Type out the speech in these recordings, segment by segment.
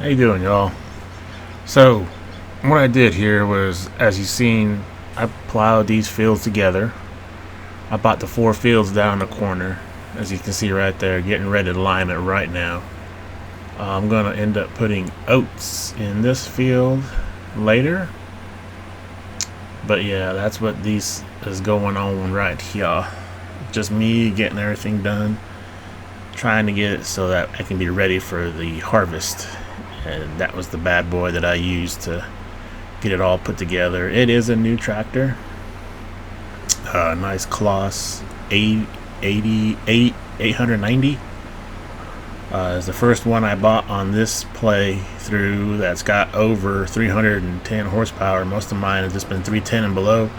How you doing, y'all? So, what I did here was, as you've seen, I plowed these fields together. I bought the 4 fields down the corner, as you can see right there, getting ready to lime it right now. I'm gonna end up putting oats in this field later. But yeah, that's what these is going on right here. Just me getting everything done, trying to get it so that I can be ready for the harvest. And that was the bad boy that I used to get it all put together. It is a new tractor, nice Kloss 890. It's the first one I bought on this playthrough that's got over 310 horsepower. Most of mine have just been 310 and below.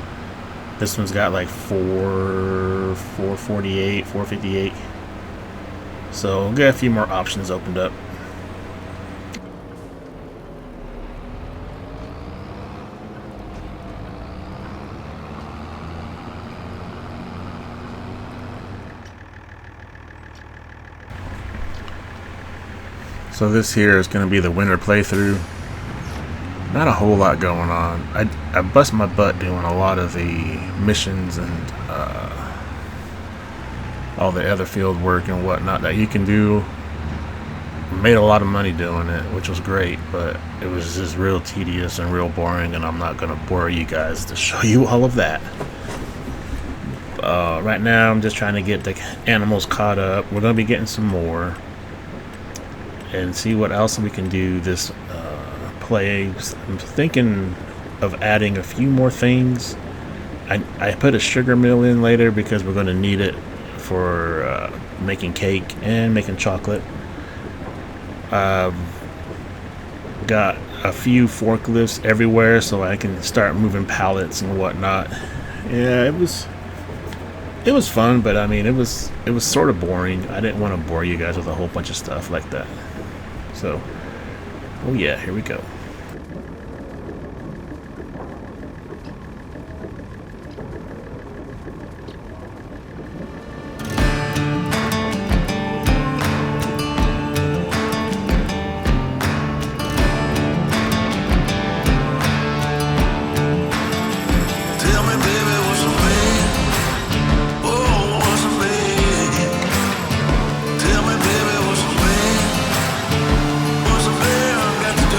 This one's got like 448, 458. So we'll get a few more options opened up. So this here is going to be the winter playthrough. Not a whole lot going on. I bust my butt doing a lot of the missions and all the other field work and whatnot that you can do. Made a lot of money doing it, which was great, but it was just real tedious and real boring, and I'm not going to bore you guys to show you all of that. Right now I'm just trying to get the animals caught up. We're going to be getting some more and see what else we can do this play. I'm thinking of adding a few more things. I put a sugar mill in later because we're going to need it for making cake and making chocolate. Got a few forklifts everywhere so I can start moving pallets and whatnot. Yeah, it was fun, but I mean it was sort of boring. I didn't want to bore you guys with a whole bunch of stuff like that. So, oh yeah, here we go. Tell me, baby, what's a man got to do?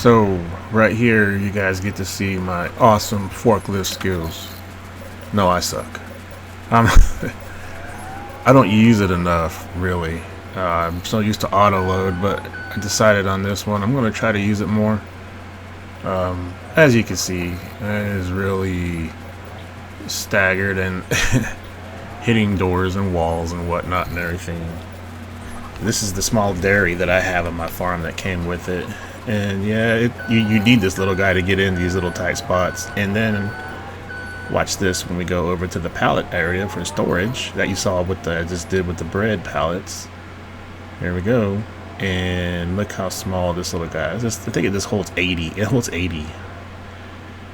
So right here, you guys get to see my awesome forklift skills. No, I suck. I'm I don't use it enough, really. I'm so used to auto load, but I decided on this one I'm going to try to use it more. As you can see, it is really staggered and hitting doors and walls and whatnot and everything. This is the small dairy that I have on my farm that came with it. And yeah, you need this little guy to get in these little tight spots. And then watch this when we go over to the pallet area for storage that you saw with I just did with the bread pallets. There we go. And look how small this little guy is. I think it just holds 80. It holds 80.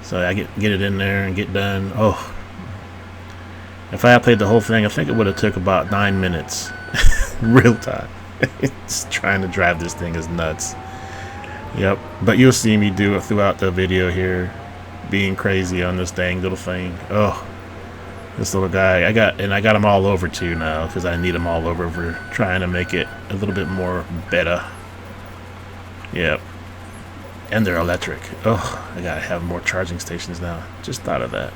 So I get it in there and get done. Oh, if I had played the whole thing, I think it would have took about 9 minutes. Real time. It's trying to drive this thing is nuts. Yep, but you'll see me do it throughout the video here, being crazy on this dang little thing. Oh, this little guy. I got him all over too now because I need him all over for trying to make it a little bit more better. Yep, and they're electric. Oh, I gotta have more charging stations now. Just thought of that.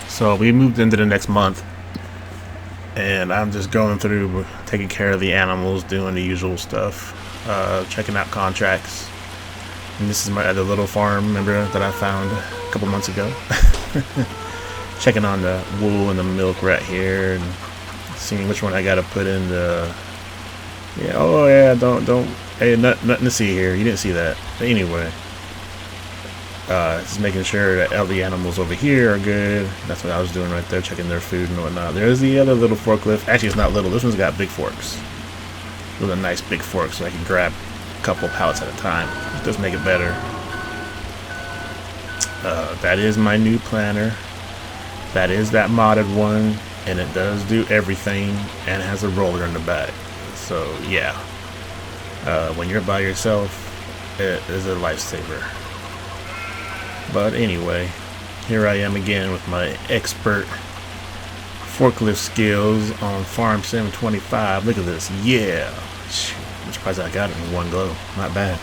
So we moved into the next month, and I'm just going through taking care of the animals, doing the usual stuff, checking out contracts. And this is my other little farm, remember, that I found a couple months ago. Checking on the wool and the milk right here, and seeing which one I gotta put in the. Yeah, oh yeah, don't. Hey, nothing to see here. You didn't see that. But anyway. Just making sure that all the animals over here are good. That's what I was doing right there, checking their food and whatnot. There's the other little forklift. Actually, it's not little. This one's got big forks. With a nice big fork so I can grab a couple pallets at a time. It does make it better. That is my new planner. That is that modded one. And it does do everything. And it has a roller in the back. So, yeah. When you're by yourself, it is a lifesaver. But anyway, here I am again with my expert forklift skills on Farm Sim 25. Look at this. Yeah. I'm surprised I got it in one go. Not bad.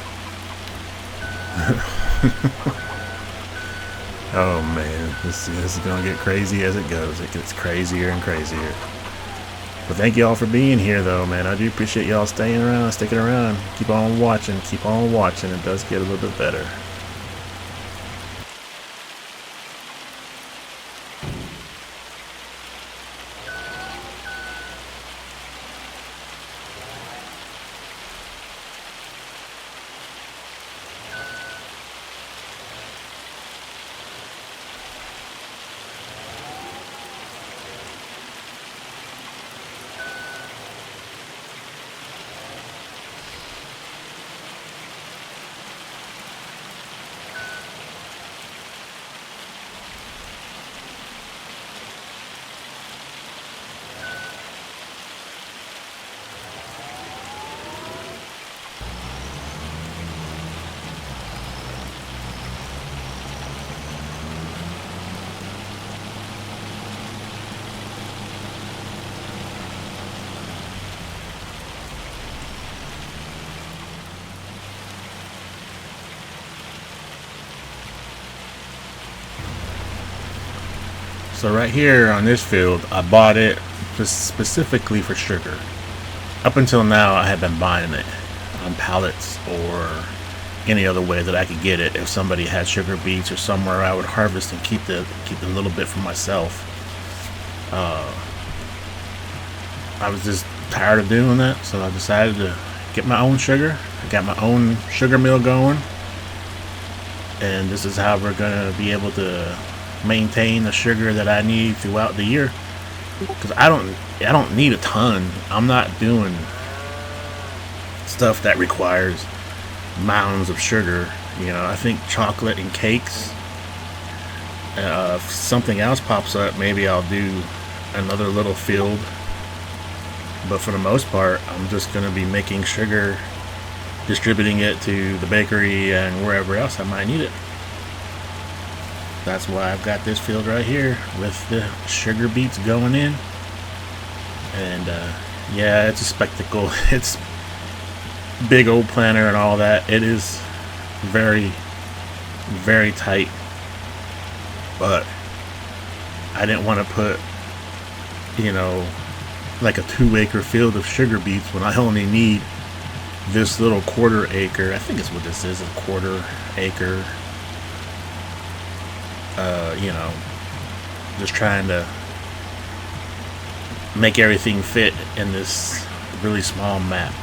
Oh man, this is going to get crazy as it goes. It gets crazier and crazier. But thank y'all for being here though, man. I do appreciate y'all staying around, sticking around. Keep on watching. Keep on watching. It does get a little bit better. So right here on this field, I bought it specifically for sugar. Up until now, I had been buying it on pallets or any other way that I could get it. If somebody had sugar beets or somewhere, I would harvest and keep the little bit for myself. I was just tired of doing that, so I decided to get my own sugar. I got my own sugar mill going, and this is how we're gonna be able to maintain the sugar that I need throughout the year. Because I don't need a ton. I'm not doing stuff that requires mounds of sugar. I think chocolate and cakes. If something else pops up, maybe I'll do another little field. But for the most part, I'm just going to be making sugar, distributing it to the bakery and wherever else I might need it. That's why I've got this field right here with the sugar beets going in. And yeah, it's a spectacle. It's big old planter and all that. It is very, very tight. But I didn't want to put, like a 2-acre field of sugar beets when I only need this little 1/4 acre. I think it's what this is, a 1/4 acre. Just trying to make everything fit in this really small map.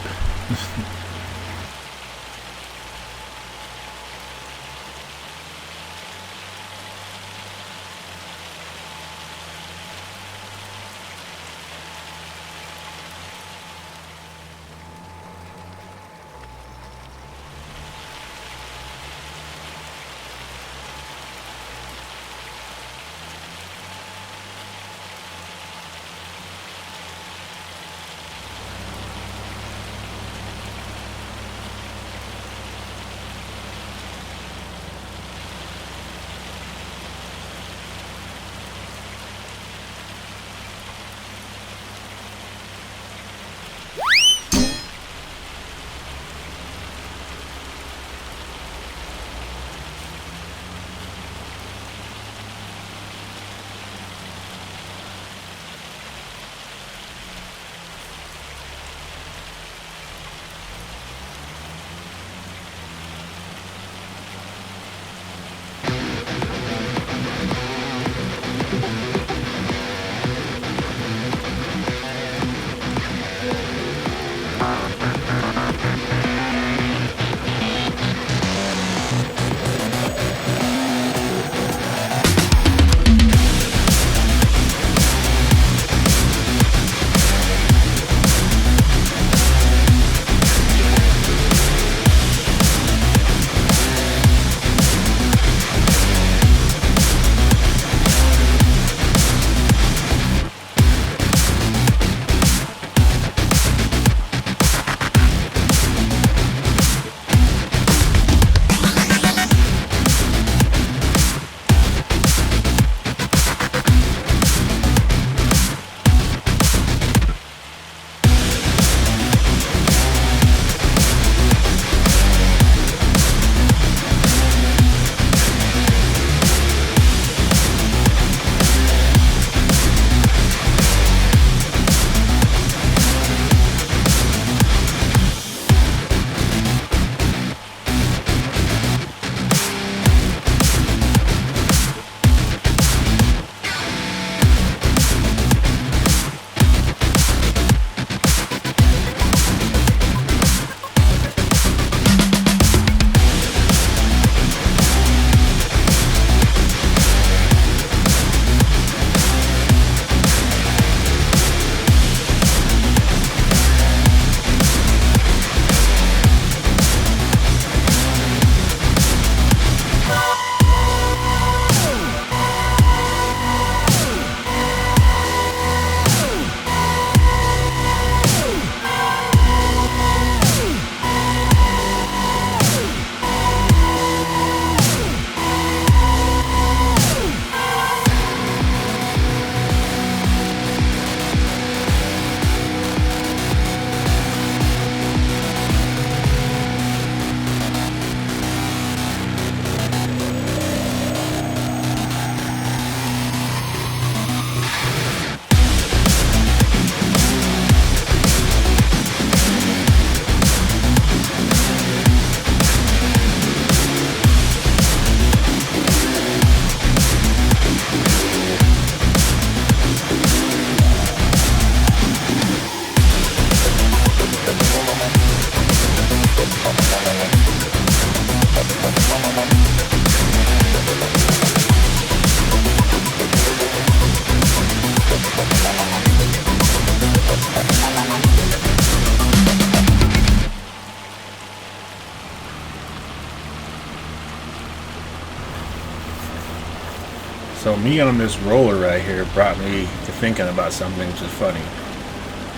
So me on this roller right here brought me to thinking about something which is funny.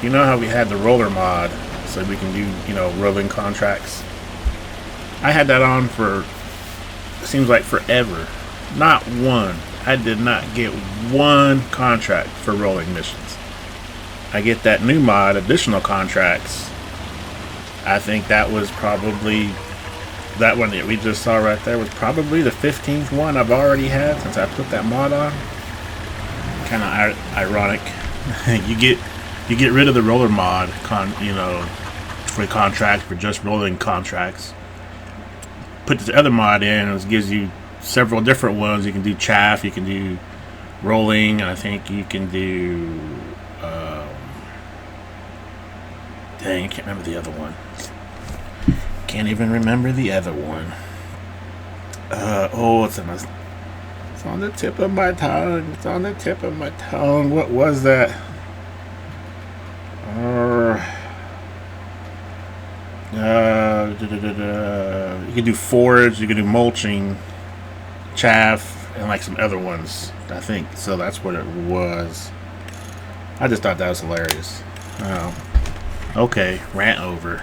You know how we had the roller mod so we can do, rolling contracts? I had that on for, it seems like forever. Not one. I did not get one contract for rolling missions. I get that new mod, additional contracts. I think that was probably, that one that we just saw right there was probably the 15th one I've already had since I put that mod on. Kind of ironic. you get rid of the roller mod, for contracts, for just rolling contracts. Put this other mod in, and it gives you several different ones. You can do chaff, you can do rolling, and I think you can do. Dang, I can't remember the other one. Can't even remember the other one. It's on the tip of my tongue. It's on the tip of my tongue. What was that? You can do forage, you can do mulching, chaff, and like some other ones, I think. So that's what it was. I just thought that was hilarious. Okay, rant over.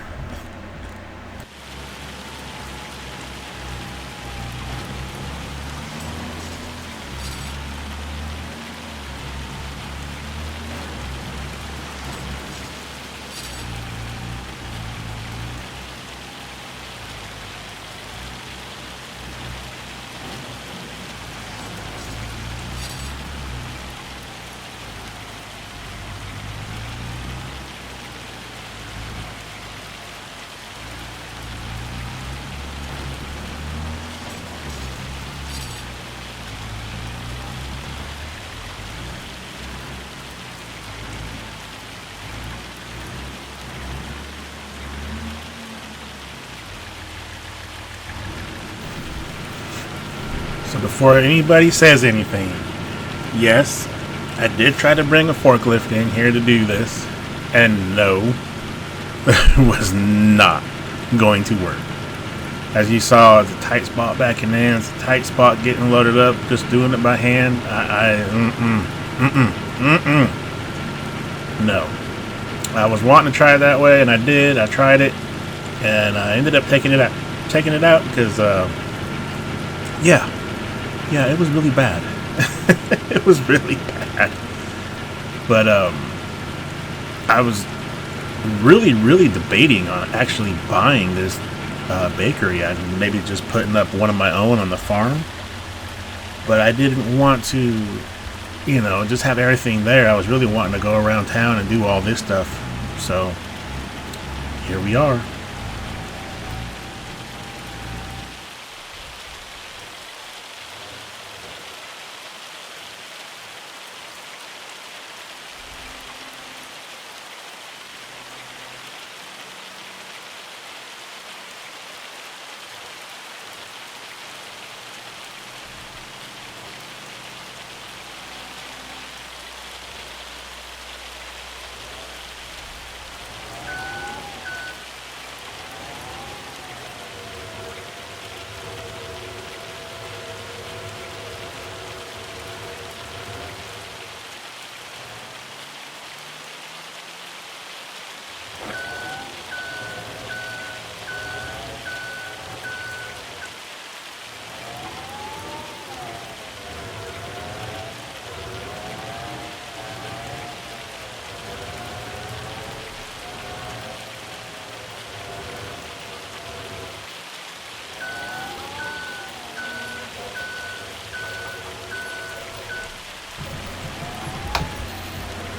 So before anybody says anything, yes, I did try to bring a forklift in here to do this, and no, it was not going to work. As you saw, it's a tight spot backing in, it's a tight spot getting loaded up, just doing it by hand. No. I was wanting to try it that way, and I did. I tried it, and I ended up taking it out because, yeah, it was really bad. It was really bad. But I was really debating on actually buying this bakery and maybe just putting up one of my own on the farm. But I didn't want to, just have everything there. I was really wanting to go around town and do all this stuff. So here we are.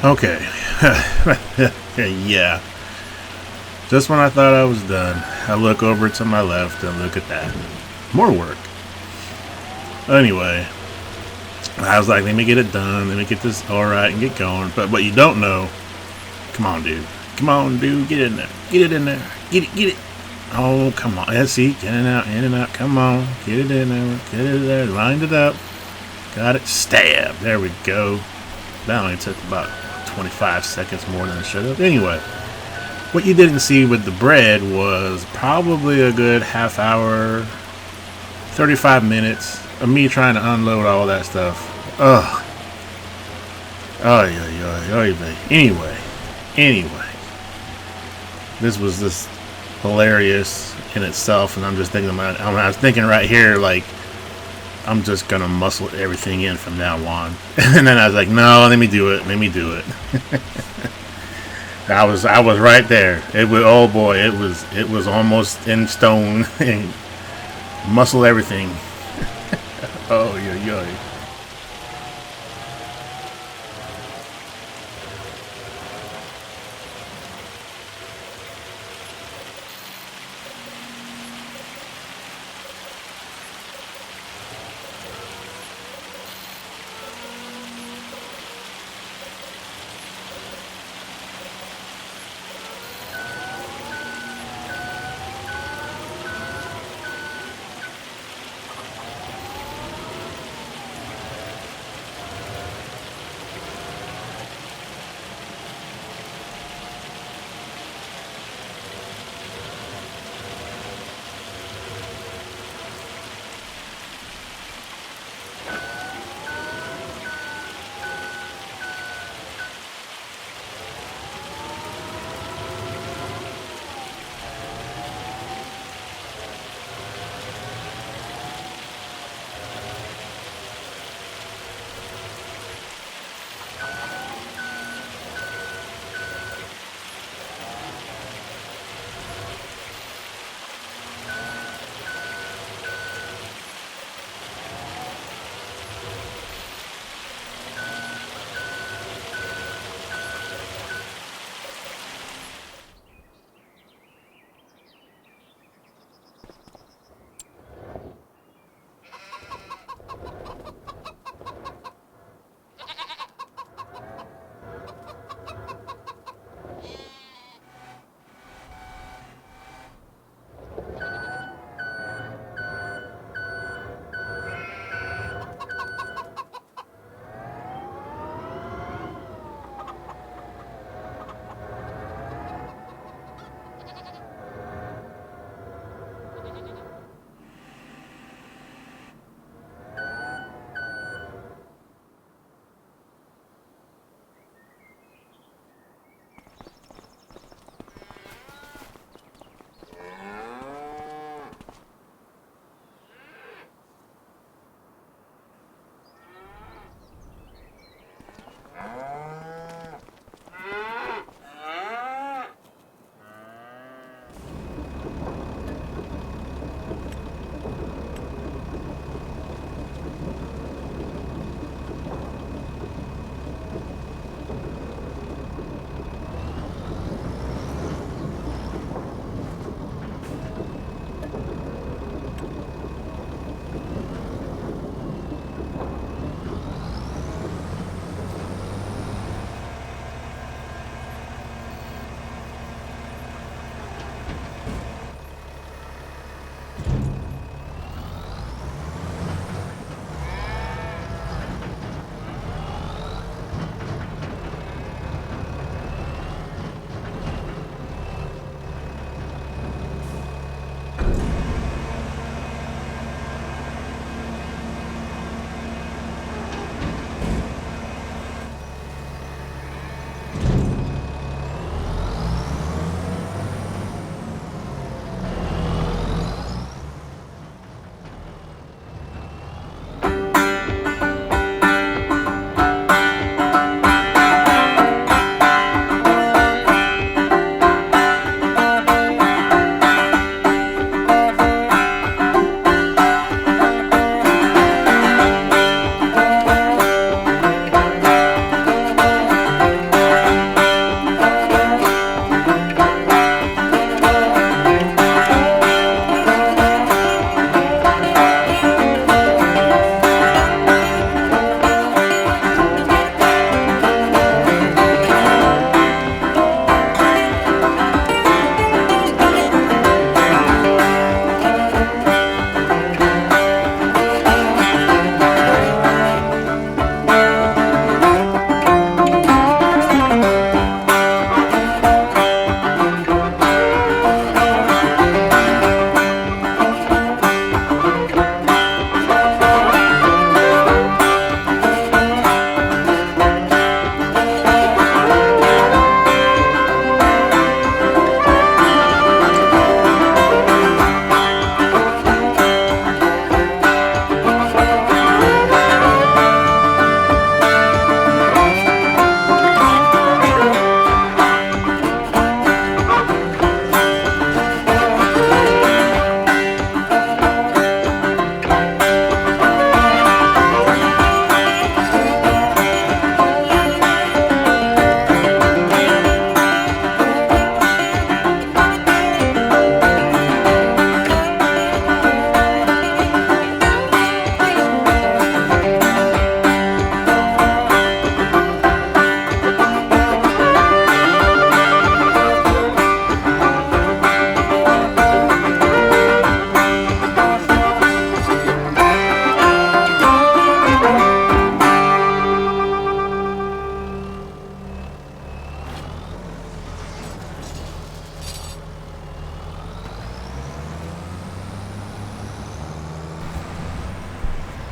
Okay. Yeah. Just when I thought I was done, I look over to my left and look at that. More work. Anyway, I was like, let me get it done. Let me get this alright and get going. But what you don't know, come on, dude. Come on, dude. Get in there. Get it in there. Get it. Oh, come on. Let's see. Get it out, in and out. Come on. Get it in there. Get it there. Lined it up. Got it. Stab. There we go. That only took about 25 seconds more than it should have. Anyway, what you didn't see with the bread was probably a good half hour, 35 minutes of me trying to unload all that stuff. Ugh. Oh, yeah. Anyway. This was just hilarious in itself, and I'm just thinking about. I was thinking right here, like I'm just gonna muscle everything in from now on. And then I was like, no, let me do it. I was right there. It was, oh boy, it was almost in stone and muscle everything. Oh yeah.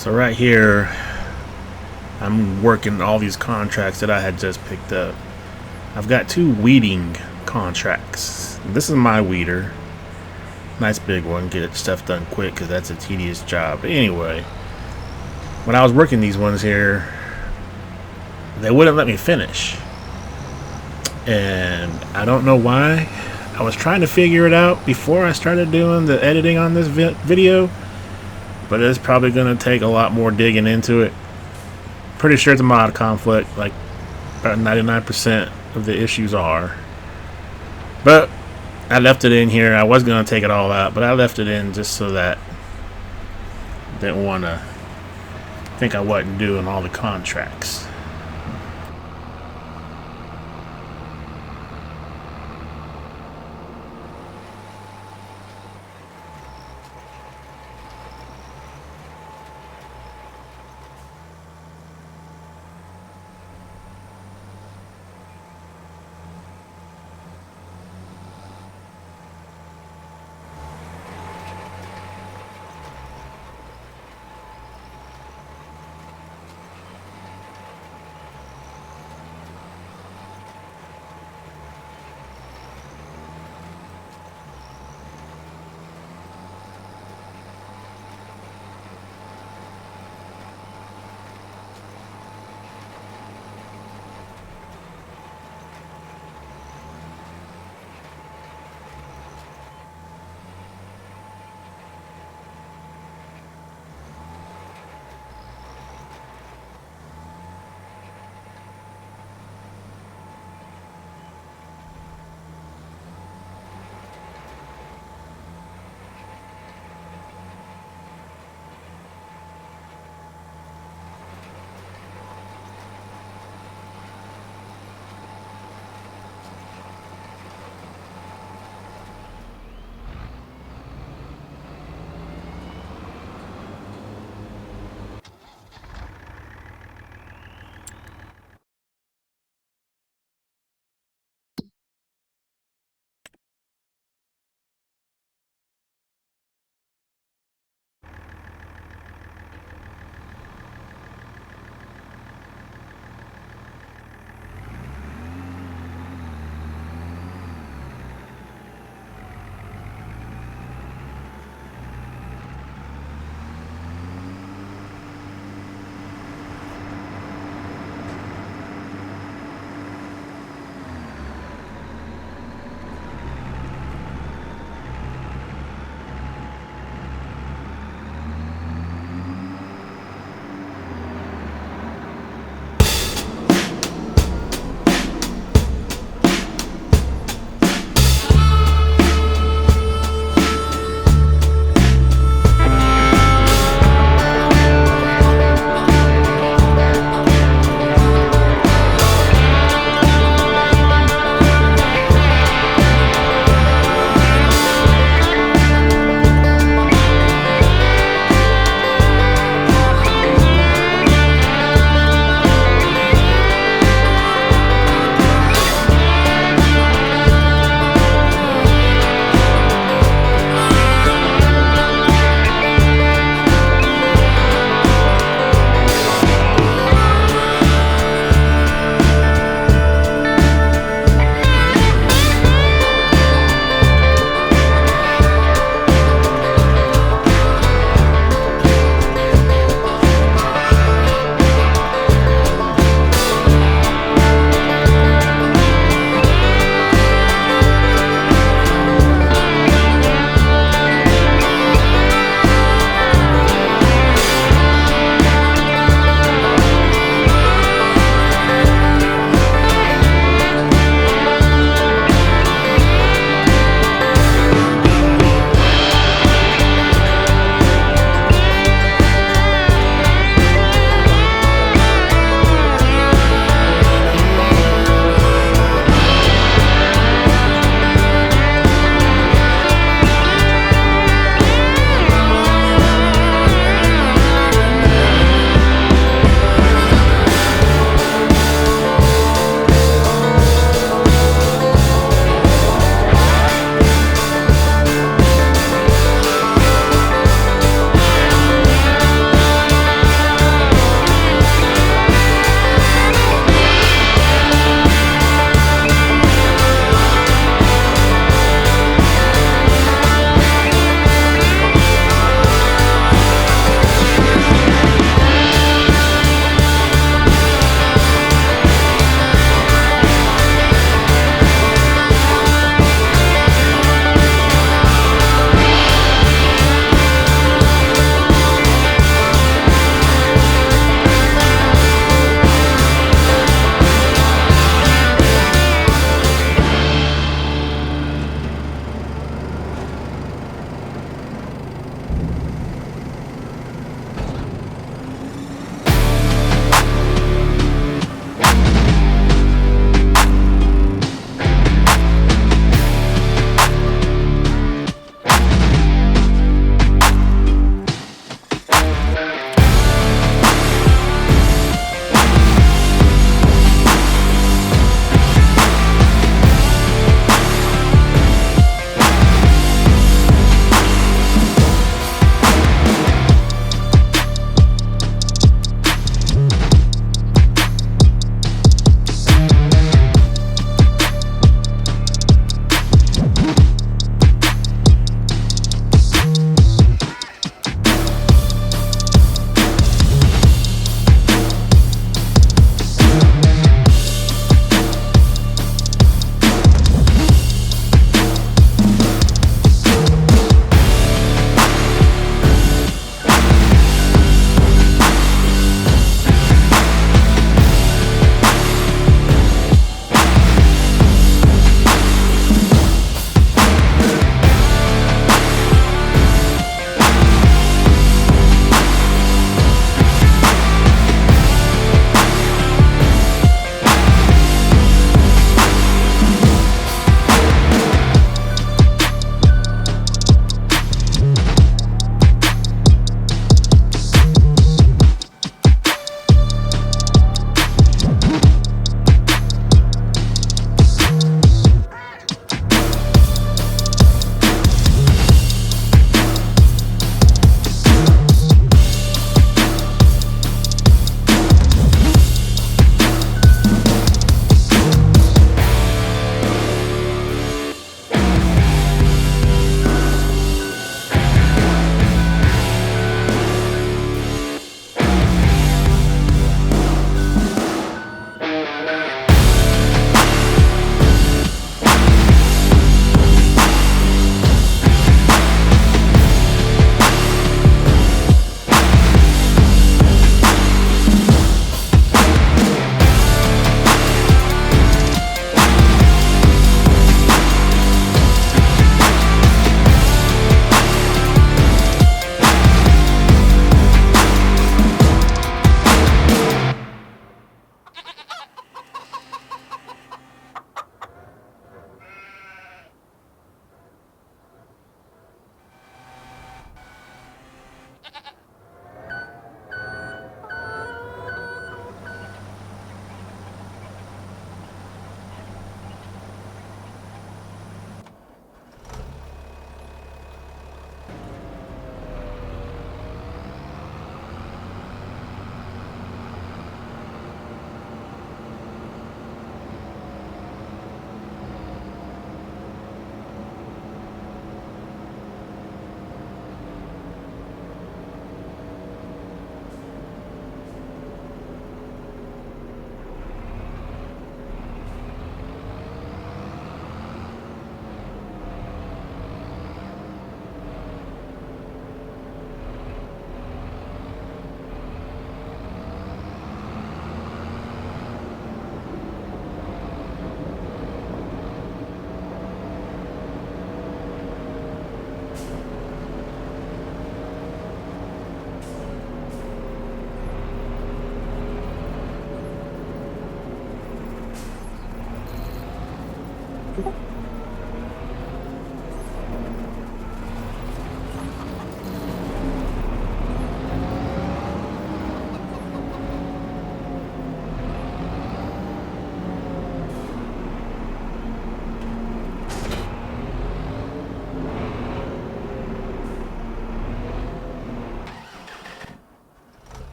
So right here, I'm working all these contracts that I had just picked up. I've got 2 weeding contracts. This is my weeder. Nice big one. Get stuff done quick because that's a tedious job. But anyway, when I was working these ones here, they wouldn't let me finish. And I don't know why. I was trying to figure it out before I started doing the editing on this video. But it's probably going to take a lot more digging into it. Pretty sure it's a mod conflict. Like about 99% of the issues are. But I left it in here. I was going to take it all out, but I left it in just so that I didn't want to think I wasn't doing all the contracts.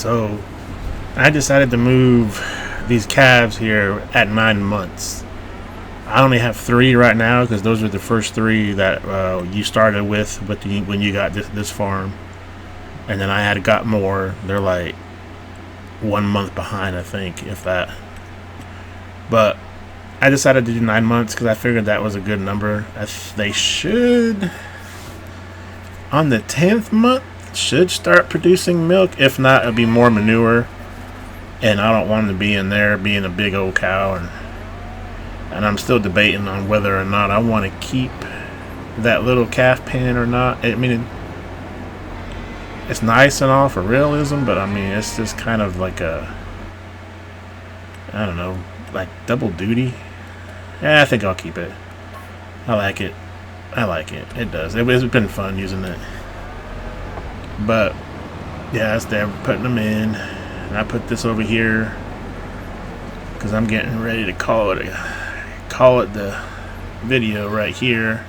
So I decided to move these calves here at 9 months. I only have 3 right now because those were the first 3 that you started with when you got this farm, and then I had got more. They're like 1 month behind, I think, if that. But I decided to do 9 months because I figured that was a good number. They should, on the 10th month, should start producing milk. If not, it'll be more manure, and I don't want them to be in there being a big old cow. And I'm still debating on whether or not I want to keep that little calf pen or not. I mean, it's nice and all for realism, but I mean, it's just kind of like a, I don't know, like double duty. Yeah, I think I'll keep it. I like it. It does. It's been fun using it. But yeah, that's there. Putting them in, and I put this over here because I'm getting ready to call it the video right here.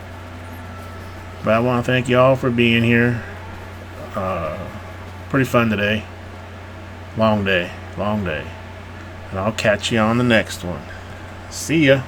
But I want to thank y'all for being here. Pretty fun today. Long day. And I'll catch you on the next one. See ya.